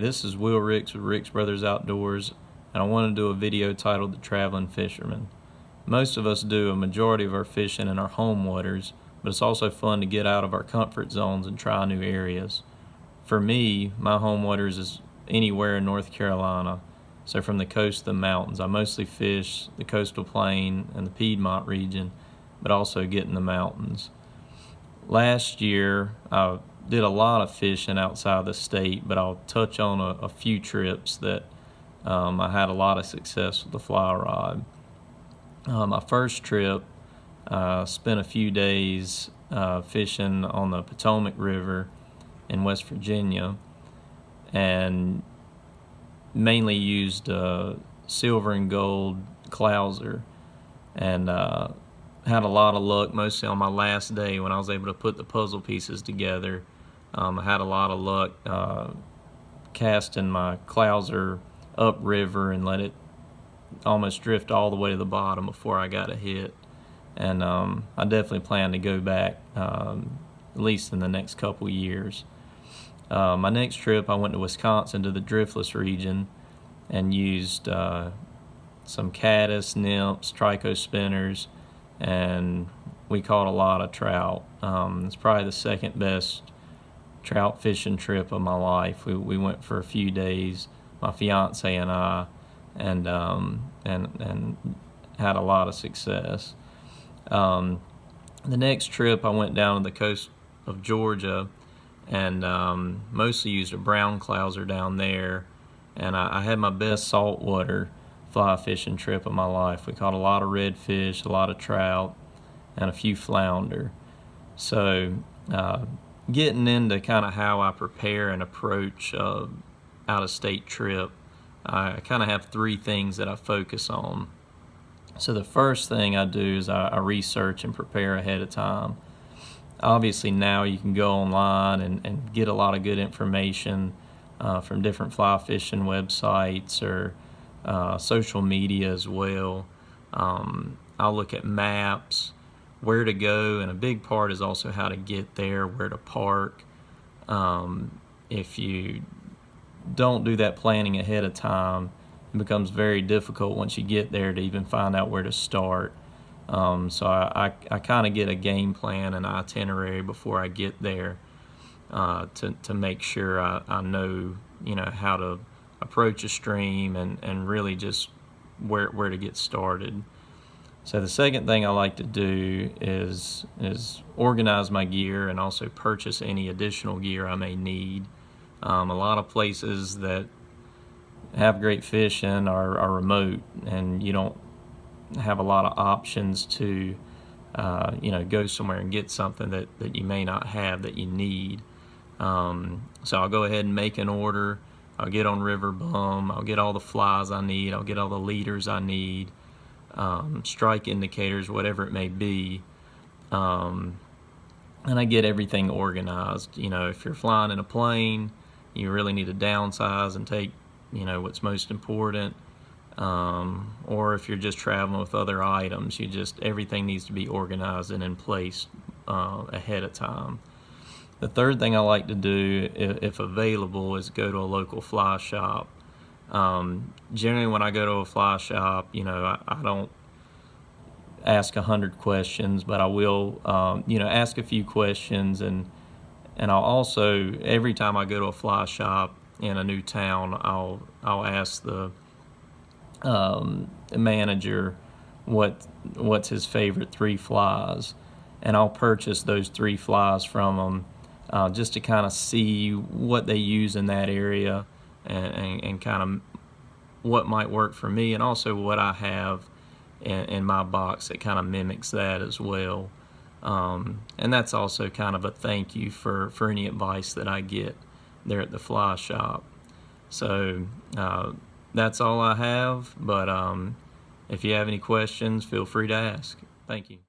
this is Will Ricks with Ricks Brothers Outdoors, and I want to do a video titled The Traveling Fisherman. Most of us do a majority of our fishing in our home waters, but it's also fun to get out of our comfort zones and try new areas. For me, my home waters is anywhere in North Carolina, so from the coast to the mountains. I mostly fish the coastal plain and the Piedmont region, but also get in the mountains. Last year, I did a lot of fishing outside the state, but I'll touch on a few trips that I had a lot of success with the fly rod. My first trip, spent a few days fishing on the Potomac River in West Virginia, and mainly used silver and gold clouser, and had a lot of luck, mostly on my last day when I was able to put the puzzle pieces together. I had a lot of luck casting my clouser upriver and let it almost drift all the way to the bottom before I got a hit. And I definitely plan to go back at least in the next couple years. My next trip, I went to Wisconsin to the driftless region and used some caddis, nymphs, trico spinners, and we caught a lot of trout. It's probably the second best trout fishing trip of my life. We went for a few days, my fiance and I, and had a lot of success. The next trip, I went down to the coast of Georgia and mostly used a brown clouser down there, and I had my best saltwater fly fishing trip of my life. We caught a lot of redfish, a lot of trout, and a few flounder. So getting into kind of how I prepare and approach out-of-state trip, I kind of have three things that I focus on. So the first thing I do is I research and prepare ahead of time. Obviously now you can go online and get a lot of good information from different fly fishing websites or social media as well. I'll look at maps, where to go, and a big part is also how to get there, where to park. If you don't do that planning ahead of time, it becomes very difficult once you get there to even find out where to start. So I kind of get a game plan and itinerary before I get there to make sure I know, how to approach a stream and really just where to get started. So the second thing I like to do is organize my gear and also purchase any additional gear I may need. A lot of places that have great fishing are remote, and you don't have a lot of options to go somewhere and get something that you may not have that you need. So I'll go ahead and make an order. I'll get on RiverBum, I'll get all the flies I need, I'll get all the leaders I need, strike indicators, whatever it may be, and I get everything organized. If you're flying in a plane, you really need to downsize and take what's most important, or if you're just traveling with other items, everything needs to be organized and in place ahead of time. The third thing I like to do, if available, is go to a local fly shop. Generally when I go to a fly shop, I don't ask 100 questions, but I will ask a few questions, and I'll also, every time I go to a fly shop in a new town, I'll ask the manager what's his favorite 3 flies, and I'll purchase those 3 flies from them just to kind of see what they use in that area and kind of what might work for me, and also what I have in my box that kind of mimics that as well. And that's also kind of a thank you for any advice that I get there at the fly shop. So that's all I have, but if you have any questions, feel free to ask. Thank you.